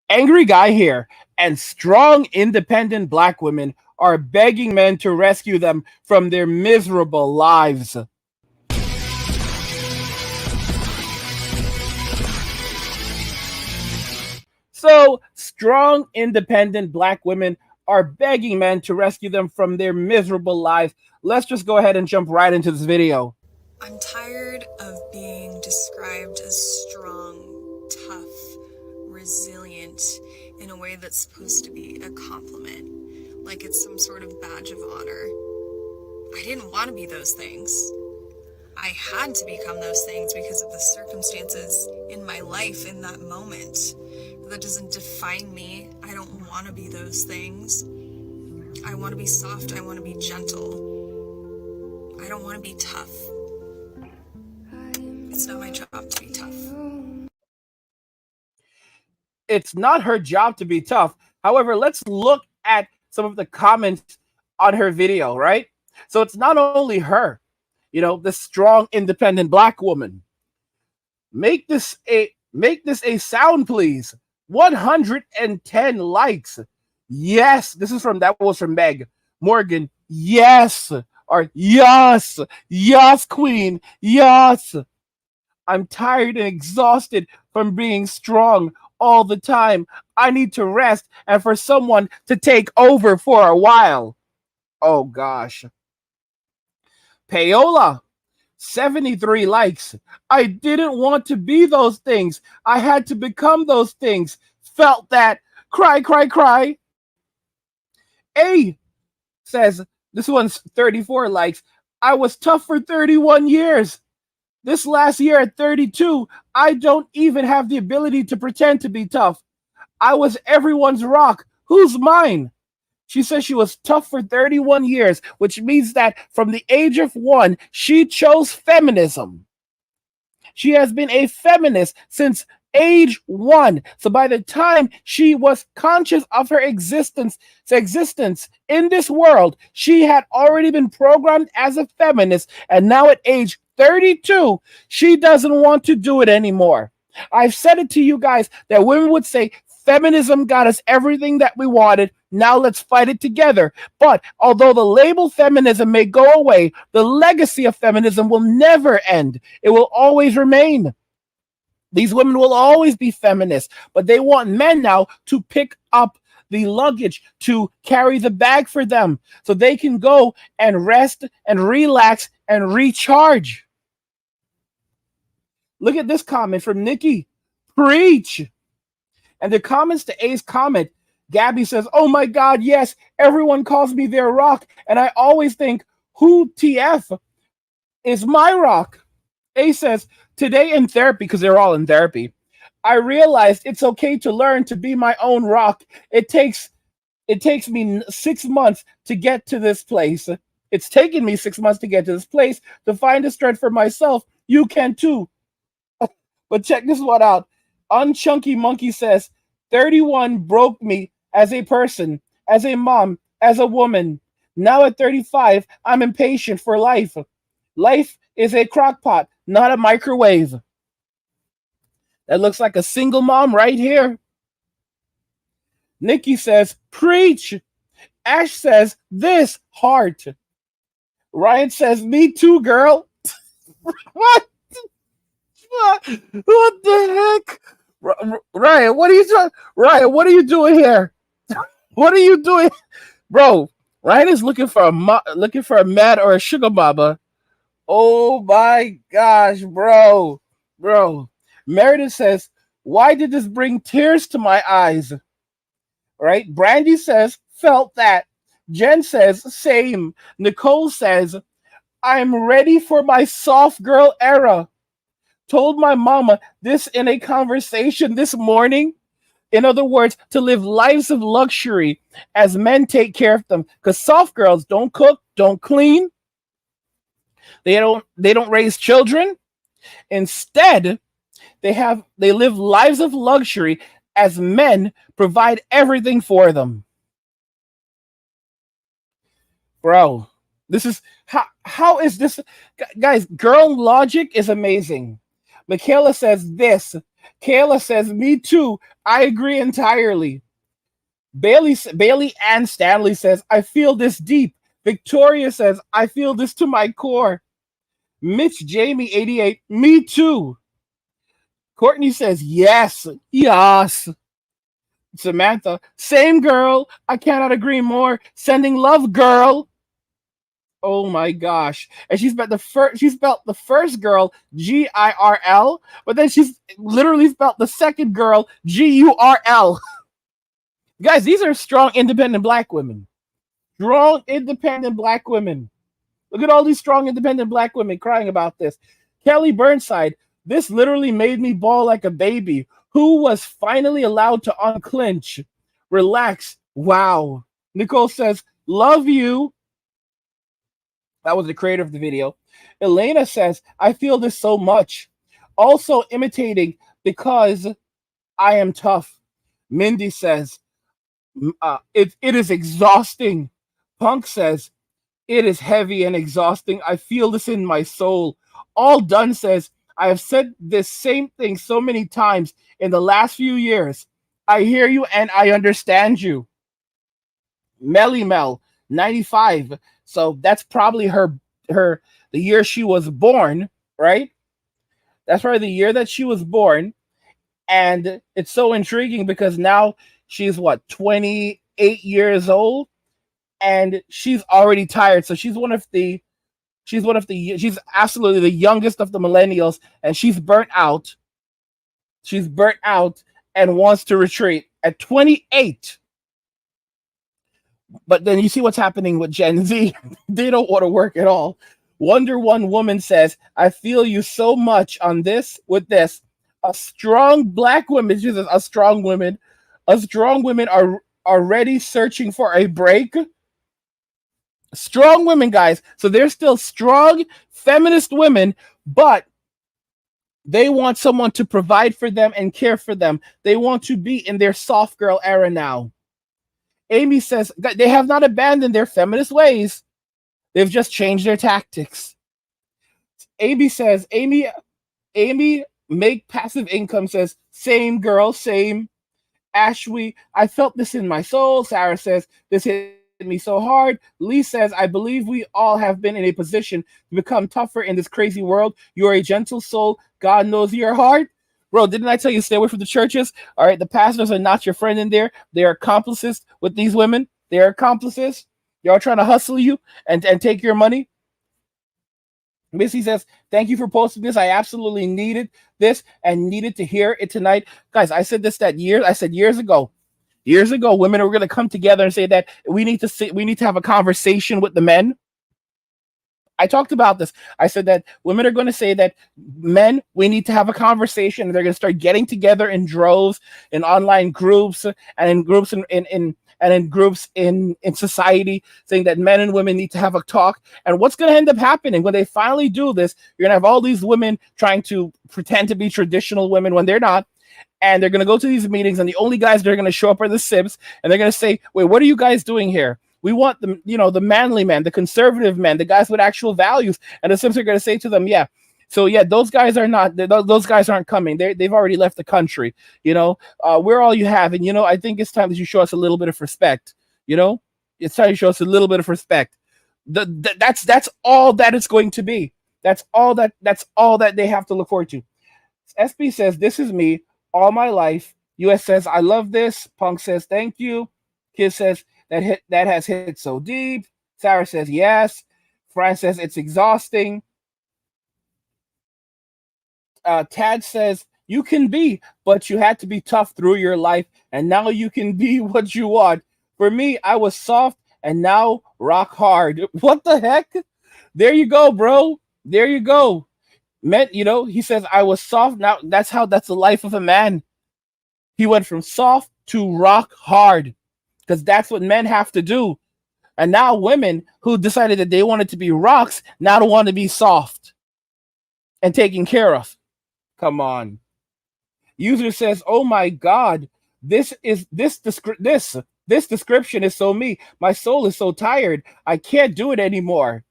Angry guy here, and strong, independent black women are begging men to rescue them from their miserable lives. So, strong, independent black women are begging men to rescue them from their miserable lives. Let's just go ahead and jump right into this video. I'm tired of being described as strong, tough, resilient in a way that's supposed to be a compliment, like it's some sort of badge of honor. I didn't want to be those things. I had to become those things because of the circumstances in my life in that moment. But that doesn't define me. I don't want to be those things. I want to be soft. I want to be gentle. I don't want to be tough. It's not my job to be tough. It's not her job to be tough. However, let's look at some of the comments on her video, right? So it's not only her, the strong, independent black woman. Make this a sound, please. 110 likes. Yes, that was from Meg Morgan. Yes, or yes, yes, queen, yes. I'm tired and exhausted from being strong all the time. I need to rest and for someone to take over for a while. Oh gosh. Paola, 73 likes. I didn't want to be those things. I had to become those things. Felt that. Cry, cry, cry. A says, this one's 34 likes. I was tough for 31 years. This last year at 32, I don't even have the ability to pretend to be tough. I was everyone's rock. Who's mine? She says she was tough for 31 years, which means that from the age of 1, she chose feminism. She has been a feminist since age 1. So by the time she was conscious of her existence in this world, she had already been programmed as a feminist. And now at age 32, she doesn't want to do it anymore. I've said it to you guys that women would say, feminism got us everything that we wanted. Now let's fight it together. But although the label feminism may go away, the legacy of feminism will never end. It will always remain. These women will always be feminists, but they want men now to pick up the luggage, to carry the bag for them so they can go and rest and relax and recharge. Look at this comment from Nikki. Preach. And the comments to A's comment, Gabby says, oh my God, yes, everyone calls me their rock. And I always think, who TF is my rock? A says, today in therapy, because they're all in therapy, I realized it's okay to learn to be my own rock. It takes me 6 months to get to this place. It's taken me 6 months to get to this place to find the strength for myself. You can too. But check this one out. Unchunky Monkey says, 31 broke me as a person, as a mom, as a woman. Now at 35, I'm impatient for life. Life is a crock pot, not a microwave. That looks like a single mom right here. Nikki says, preach. Ash says, this heart. Ryan says, me too, girl. What? What the heck? Ryan, what are you doing? Ryan, what are you doing here? What are you doing? Bro, Ryan is looking for a mad or a sugar mama. Oh my gosh, bro. Meredith says, why did this bring tears to my eyes? Right? Brandy says, felt that. Jen says, same. Nicole says, I'm ready for my soft girl era. Told my mama this in a conversation this morning. In other words, to live lives of luxury as men take care of them. Because soft girls don't cook, don't clean. They don't raise children. Instead, they live lives of luxury as men provide everything for them. Bro, this is how is this, guys? Girl logic is amazing. Michaela says this. Kayla says, me too. I agree entirely. Bailey Ann Stanley says, I feel this deep. Victoria says, I feel this to my core. Mitch Jamie 88, me too. Courtney says, yes, yes. Samantha, same girl. I cannot agree more. Sending love, girl. Oh my gosh. And she spelled the first girl GIRL, but then she's literally spelled the second girl GURL. Guys, these are strong independent black women. Strong independent black women. Look at all these strong independent black women crying about this. Kelly Burnside, this literally made me bawl like a baby. Who was finally allowed to unclench? Relax. Wow. Nicole says, love you. That was the creator of the video. Elena says, I feel this so much. Also imitating because I am tough. Mindy says, it is exhausting. Punk says, it is heavy and exhausting. I feel this in my soul. All Done says, I have said this same thing so many times in the last few years. I hear you and I understand you. Melly Mel, 95. So that's probably the year she was born, right? That's probably the year that she was born. And it's so intriguing because now she's 28 years old, and she's already tired. So she's absolutely the youngest of the millennials, and she's burnt out. She's burnt out and wants to retreat at 28. But then you see what's happening with Gen Z. They don't want to work at all. Wonder One Woman says, I feel you so much on this with this. A strong black woman, she says, a strong women are already searching for a break. Strong women, guys. So they're still strong feminist women, but they want someone to provide for them and care for them. They want to be in their soft girl era now. Amy says they have not abandoned their feminist ways. They've just changed their tactics. Amy says, Amy Make Passive Income says, same girl, same. Ashwi, I felt this in my soul. Sarah says, this hit me so hard. Lee says, I believe we all have been in a position to become tougher in this crazy world. You're a gentle soul. God knows your heart. Bro, didn't I tell you stay away from the churches? All right, the pastors are not your friend in there. They are accomplices with these women. They are accomplices. Y'all trying to hustle you and take your money. Missy says, thank you for posting this. I absolutely needed this and needed to hear it tonight. Guys, I said this years ago. Years ago, women are going to come together and say that we need to have a conversation with the men. I talked about this. I said that women are going to say that men, we need to have a conversation. And they're going to start getting together in droves, in online groups, and in groups in society, saying that men and women need to have a talk. And what's going to end up happening when they finally do this? You're going to have all these women trying to pretend to be traditional women when they're not. And they're going to go to these meetings, and the only guys that are going to show up are the Sibs, and they're going to say, wait, what are you guys doing here? We want the manly men, the conservative men, the guys with actual values. And the Sims are going to say to them, those guys aren't coming. They've already left the country. We're all you have. And, I think it's time that you show us a little bit of respect. It's time you show us a little bit of respect. That's all that it's going to be. That's all that they have to look forward to. SB says, this is me all my life. US says, I love this. Punk says, thank you. Kid says, that has hit so deep. Sarah says, yes. Fran says, it's exhausting. Tad says, you can be, but you had to be tough through your life, and now you can be what you want. For me, I was soft, and now rock hard. What the heck? There you go, bro. There you go. Man, he says, I was soft. Now that's the life of a man. He went from soft to rock hard, because that's what men have to do. And now women who decided that they wanted to be rocks now don't want to be soft and taken care of. Come on. User says, oh my God, this description is so me. My soul is so tired. I can't do it anymore.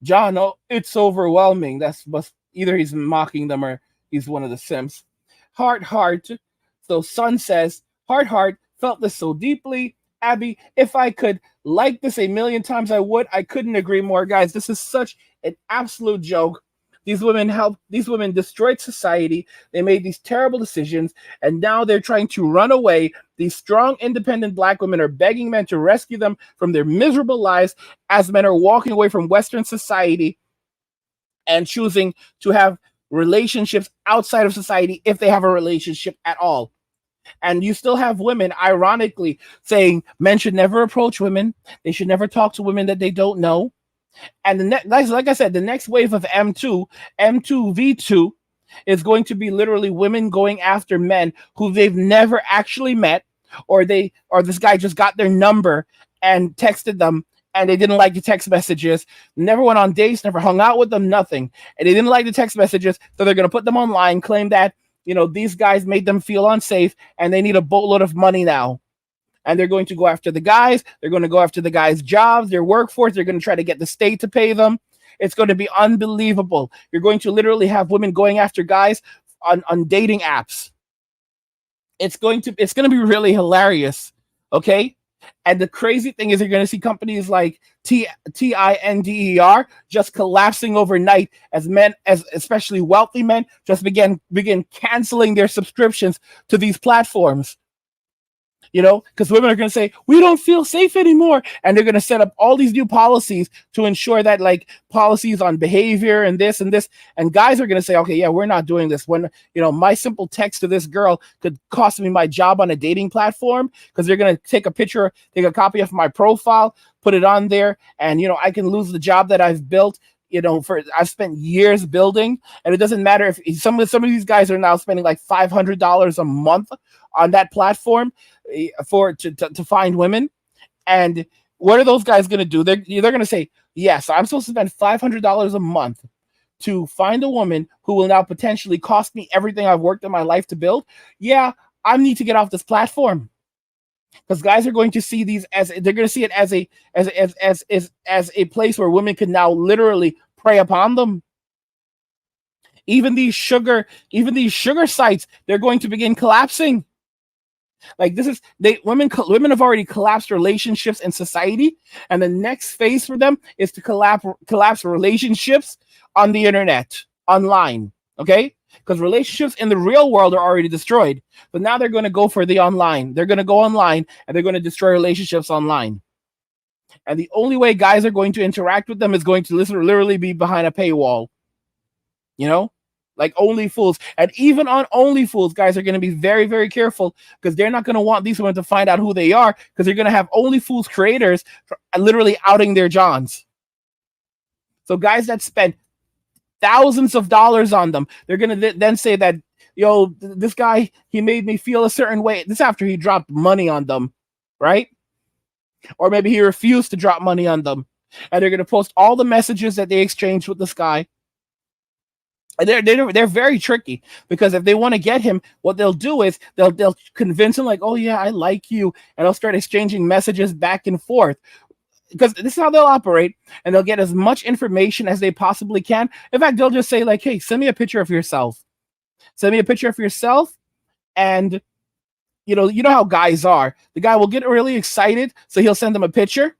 John, it's overwhelming. Either he's mocking them or he's one of the Sims. Heart. So Sun says, heart, felt this so deeply. Abby, if I could like this a million times, I would. I couldn't agree more, guys. This is such an absolute joke. These women destroyed society. They made these terrible decisions, and now they're trying to run away. These strong, independent black women are begging men to rescue them from their miserable lives as men are walking away from Western society and choosing to have relationships outside of society if they have a relationship at all. And you still have women, ironically, saying men should never approach women. They should never talk to women that they don't know. And like I said, the next wave of M2V2 is going to be literally women going after men who they've never actually met, or this guy just got their number and texted them, and they didn't like the text messages, never went on dates, never hung out with them, nothing. And they didn't like the text messages, so they're going to put them online, claim that, these guys made them feel unsafe, and they need a boatload of money now. And they're going to go after the guys. They're going to go after the guys' jobs, their workforce. They're going to try to get the state to pay them. It's going to be unbelievable. You're going to literally have women going after guys on dating apps. It's going to be really hilarious. Okay? And the crazy thing is, you're going to see companies like Tinder just collapsing overnight as men, especially wealthy men, just begin canceling their subscriptions to these platforms. Because women are going to say, we don't feel safe anymore. And they're going to set up all these new policies to ensure that, like, policies on behavior and this and this. And guys are going to say, okay, yeah, we're not doing this. When, my simple text to this girl could cost me my job on a dating platform, because they're going to take a copy of my profile, put it on there. And, I can lose the job that I've built. I've spent years building, and it doesn't matter if some of these guys are now spending like $500 a month on that platform to find women. And what are those guys going to do? They're going to say, yes, I'm supposed to spend $500 a month to find a woman who will now potentially cost me everything I've worked in my life to build. Yeah, I need to get off this platform. Because guys are going to see these they're going to see it as a place where women can now literally prey upon them. Even these sugar sites, they're going to begin collapsing. Like, women have already collapsed relationships in society, and the next phase for them is to collapse relationships on the internet, online. Okay? Because relationships in the real world are already destroyed. But now they're going to go for the online. They're going to go online, and they're going to destroy relationships online. And the only way guys are going to interact with them is going to literally be behind a paywall. Like OnlyFools. And even on OnlyFools, guys are going to be very, very careful, because they're not going to want these women to find out who they are, because they're going to have OnlyFools creators literally outing their johns. So guys that spend thousands of dollars on them, they're going to then say that, this guy, he made me feel a certain way. This after he dropped money on them, right? Or maybe he refused to drop money on them. And they're going to post all the messages that they exchanged with this guy. And they're very tricky, because if they want to get him, what they'll do is they'll convince him, like, oh yeah, I like you, and they'll start exchanging messages back and forth. Because this is how they'll operate, and they'll get as much information as they possibly can. In fact, they'll just say, like, hey, send me a picture of yourself. Send me a picture of yourself, and you know how guys are. The guy will get really excited, so he'll send them a picture.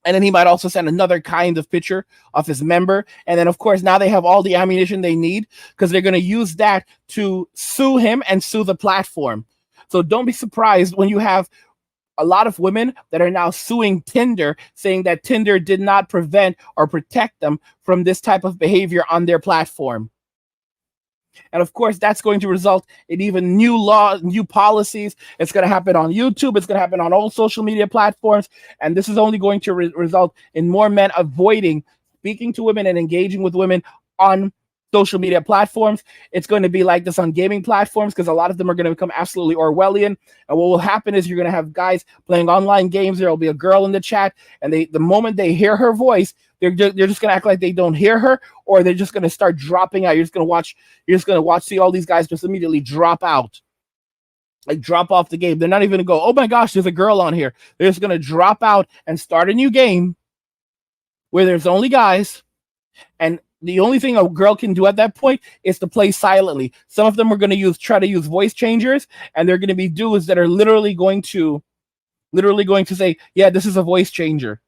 And then he might also send another kind of picture of his member. And then, of course, now they have all the ammunition they need, because they're going to use that to sue him and sue the platform. So don't be surprised when you have a lot of women that are now suing Tinder, saying that Tinder did not prevent or protect them from this type of behavior on their platform. And of course, that's going to result in even new laws, new policies. It's going to happen on YouTube. It's going to happen on all social media platforms. And this is only going to result in more men avoiding speaking to women and engaging with women on social media platforms. It's going to be like this on gaming platforms, because a lot of them are going to become absolutely Orwellian. And what will happen is you're going to have guys playing online games. There will be a girl in the chat, and the moment they hear her voice, they're just going to act like they don't hear her, or they're just going to start dropping out. You're just going to watch, see all these guys just immediately drop out, like drop off the game. They're not even going to go, oh my gosh, there's a girl on here. They're just going to drop out and start a new game where there's only guys. And the only thing a girl can do at that point is to play silently. Some of them are going to try to use voice changers, and they're going to be dudes that are literally going to say, yeah, this is a voice changer,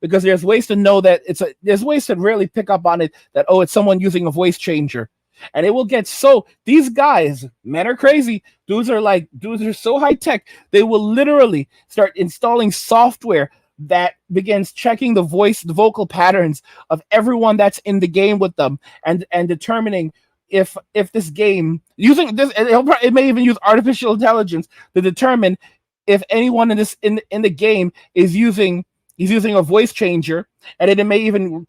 because there's ways to know that there's ways to really pick up on it, that, oh, it's someone using a voice changer. And it will get so, these guys, men are crazy. Dudes are so high tech, they will literally start installing software that begins checking the vocal patterns of everyone that's in the game with them, and determining if this game, using this, it may even use artificial intelligence to determine if anyone in the game is using a voice changer, and it may even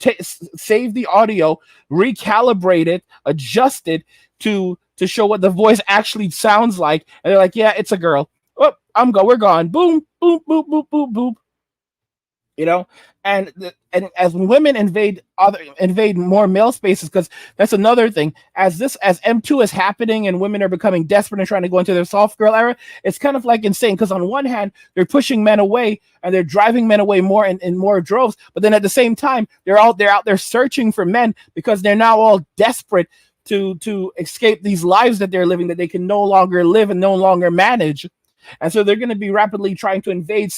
save the audio, recalibrate it, adjust it to show what the voice actually sounds like. And they're like, yeah, it's a girl. Oh, we're gone. Boom, boom, boom, boom, boom, boom. And as women invade more male spaces, because that's another thing. As M2 is happening and women are becoming desperate and trying to go into their soft girl era, it's kind of like insane, because on one hand they're pushing men away and they're driving men away more in more droves, but then at the same time they're out there searching for men, because they're now all desperate to escape these lives that they're living, that they can no longer live and no longer manage. And so they're going to be rapidly trying to invade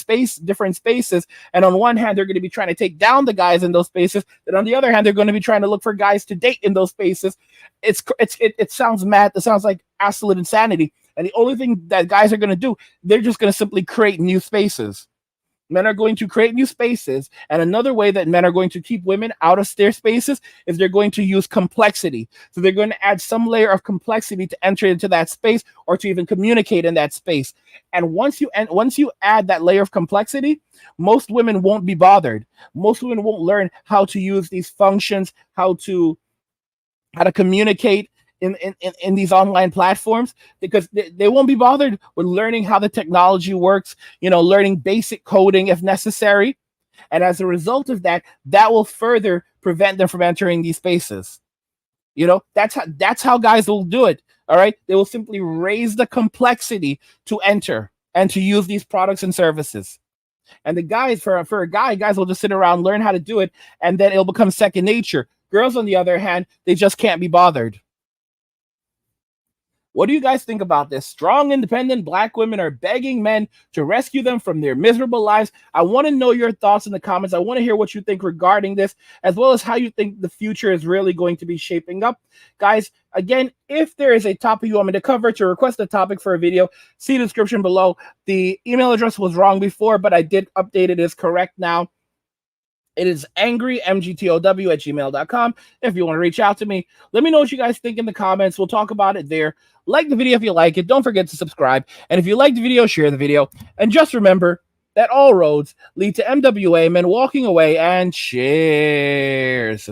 different spaces. And on one hand, they're going to be trying to take down the guys in those spaces. And on the other hand, they're going to be trying to look for guys to date in those spaces. It sounds mad. It sounds like absolute insanity. And the only thing that guys are going to do, they're just going to simply create new spaces. Men are going to create new spaces. And another way that men are going to keep women out of their spaces is they're going to use complexity. So they're going to add some layer of complexity to enter into that space, or to even communicate in that space. And once you add that layer of complexity, most women won't be bothered. Most women won't learn how to use these functions, how to communicate in these online platforms, because they won't be bothered with learning how the technology works, learning basic coding if necessary. And as a result of that will further prevent them from entering these spaces. That's how guys will do it. All right. They will simply raise the complexity to enter and to use these products and services. And the guys, for a guy, guys will just sit around, learn how to do it, and then it'll become second nature. Girls, on the other hand, they just can't be bothered. What do you guys think about this? Strong, independent Black women are begging men to rescue them from their miserable lives. I want to know your thoughts in the comments. I want to hear what you think regarding this, as well as how you think the future is really going to be shaping up. Guys, again, if there is a topic you want me to cover, to request a topic for a video, see the description below. The email address was wrong before, but I did update it. It's correct now. It is angrymgtow@gmail.com. If you want to reach out to me, let me know what you guys think in the comments. We'll talk about it there. Like the video if you like it. Don't forget to subscribe. And if you like the video, share the video. And just remember that all roads lead to MWA, men walking away, and cheers.